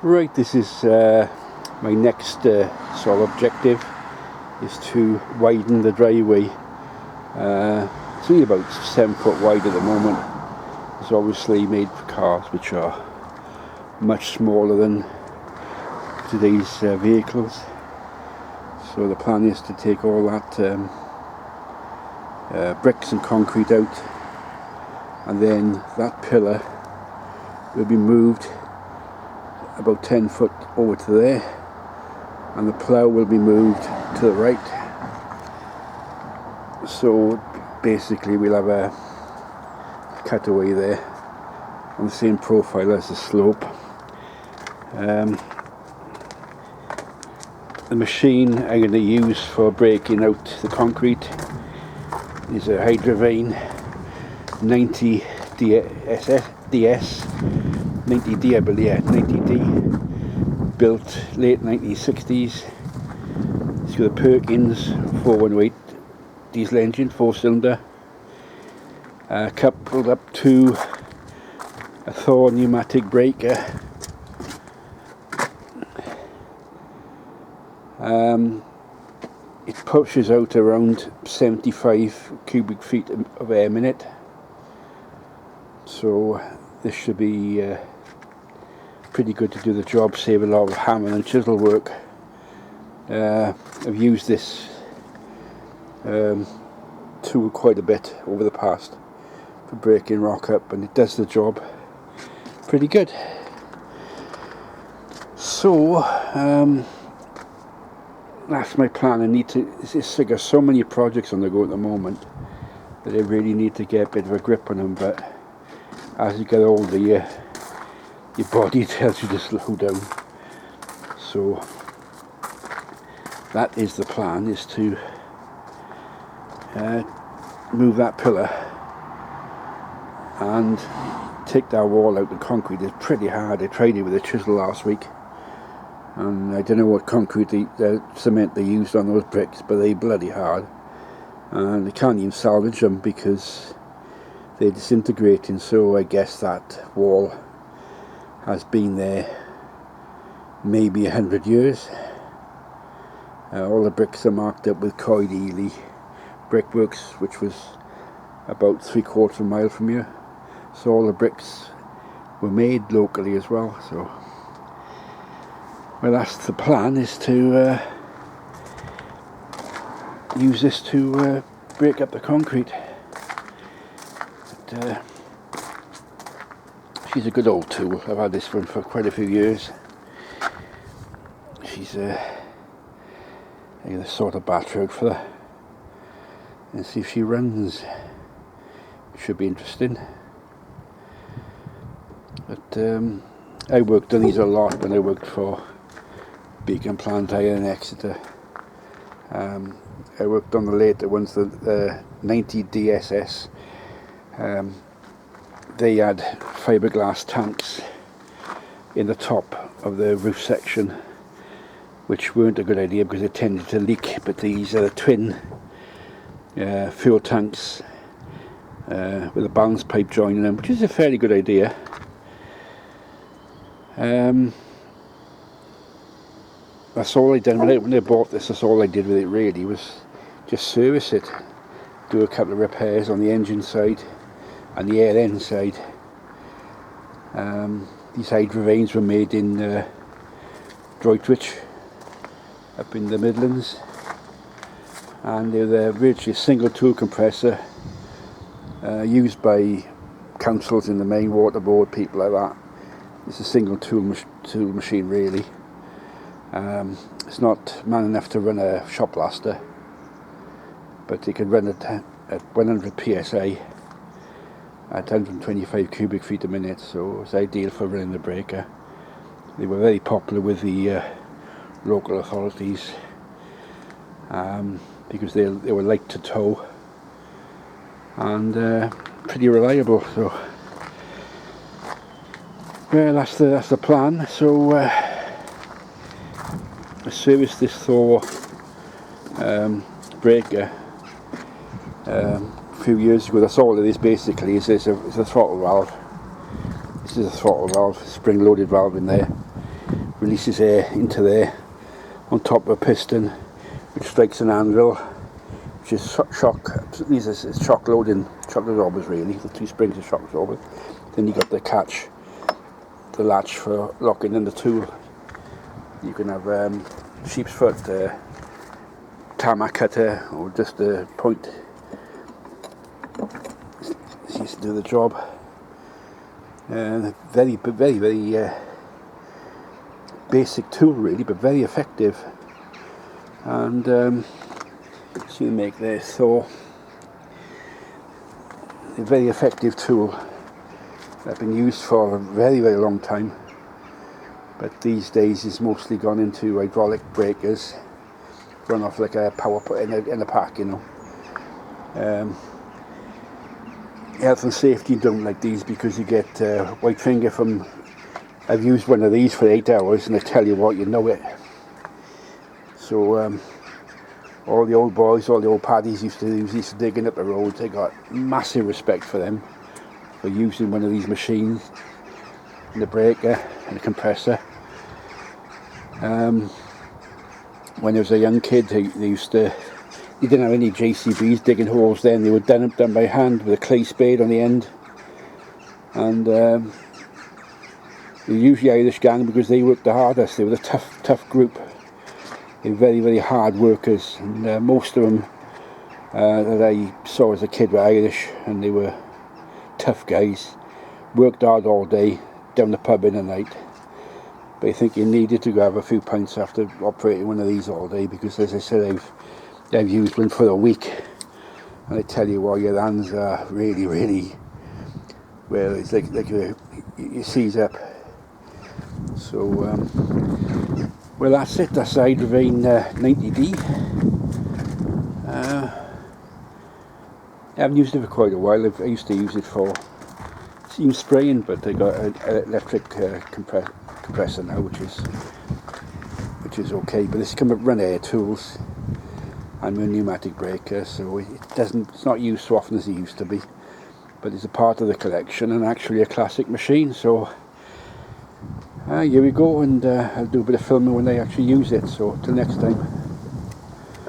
Right, this is my next sort of objective, is to widen the driveway. It's only about 7 foot wide at the moment. It's obviously made for cars which are much smaller than today's vehicles. So the plan is to take all that bricks and concrete out, and then that pillar will be moved about 10 foot over to there, and the plough will be moved to the right. So basically we'll have a cutaway there on the same profile as the slope. The machine I'm going to use for breaking out the concrete is a HYDROVANE 90 DS 90D, I believe, yeah, 90D, built late 1960s. It's got a Perkins 418 diesel engine, 4-cylinder, coupled up to a Thor pneumatic breaker. It pushes out around 75 cubic feet of air a minute, so this should be pretty good to do the job, save a lot of hammer and chisel work. I've used this tool quite a bit over the past for breaking rock up, and it does the job pretty good. So that's my plan. I got so many projects on the go at the moment that I really need to get a bit of a grip on them, but as you get older, your body tells you to slow down. So that is the plan, is to move that pillar and take that wall out. The concrete is pretty hard. I tried it with a chisel last week, and I don't know what cement they used on those bricks, but they're bloody hard, and I can't even salvage them because they're disintegrating. So I guess that wall has been there maybe 100 years. All the bricks are marked up with HYDROVANE brickworks, which was about 3/4 of a mile from here. So all the bricks were made locally as well. So, well, that's the plan, is to use this to break up the concrete. But, she's a good old tool. I've had this one for quite a few years. She's I'm going to sort a battery out for her and see if she runs. It should be interesting. But I worked on these a lot when I worked for Beacon Plant Iron in Exeter. I worked on the later ones, the 90 DSS. They had fiberglass tanks in the top of the roof section, which weren't a good idea because they tended to leak. But these are the twin fuel tanks with a balance pipe joining them, which is a fairly good idea. That's all I done when I bought this. That's all I did with it really, was just service it, do a couple of repairs on the engine side and the air end side. These HYDROVANEs were made in Droitwich up in the Midlands, and they're virtually a single tool compressor used by councils in the main, water board, people like that. It's a single tool machine really. It's not man enough to run a shop blaster, but it can run it at 100 psi at 125 cubic feet a minute, so it's ideal for running the breaker. They were very popular with the local authorities because they were light to tow and pretty reliable. So, well, that's the plan. So I serviced this Thor breaker a few years ago. That's all it is basically. It's a throttle valve. This is a throttle valve, spring-loaded valve in there. releases air into there on top of a piston, which strikes an anvil, which is shock. These are shock loading, shock absorbers really. The 2 springs are shock absorbers. Then you got the catch, the latch for locking in the tool. You can have sheep's foot, tarmac cutter, or just a point. Seems to do the job. Very basic tool really, but very effective. And see you make this. So a very effective tool that's been used for a very long time, but these days is mostly gone into hydraulic breakers, run off like a power put in a pack, you know. Health and safety don't like these because you get white finger from. I've used one of these for 8 hours, and I tell you what, you know it. So all the old boys, all the old paddies used to digging up the roads. They got massive respect for them for using one of these machines, and the breaker and the compressor. When I was a young kid, they didn't have any JCBs digging holes then. They were done by hand with a clay spade on the end. And they're usually Irish gang because they worked the hardest. They were the tough group. They were very hard workers. And most of them that I saw as a kid were Irish, and they were tough guys. Worked hard all day, down the pub in the night. But I think you needed to grab a few pints after operating one of these all day, because as I said, I've used one for a week, and I tell you what, your hands are really well, it's like you seize up. So well, that's it. That's the HYDROVANE 90D. I haven't used it for quite a while. I used to use it for seam spraying, but I got an electric compressor now, which is okay. But this come with run air tools. I'm a pneumatic breaker, so it's not used so often as it used to be, but it's a part of the collection and actually a classic machine. So here we go, and I'll do a bit of filming when I actually use it. So till next time.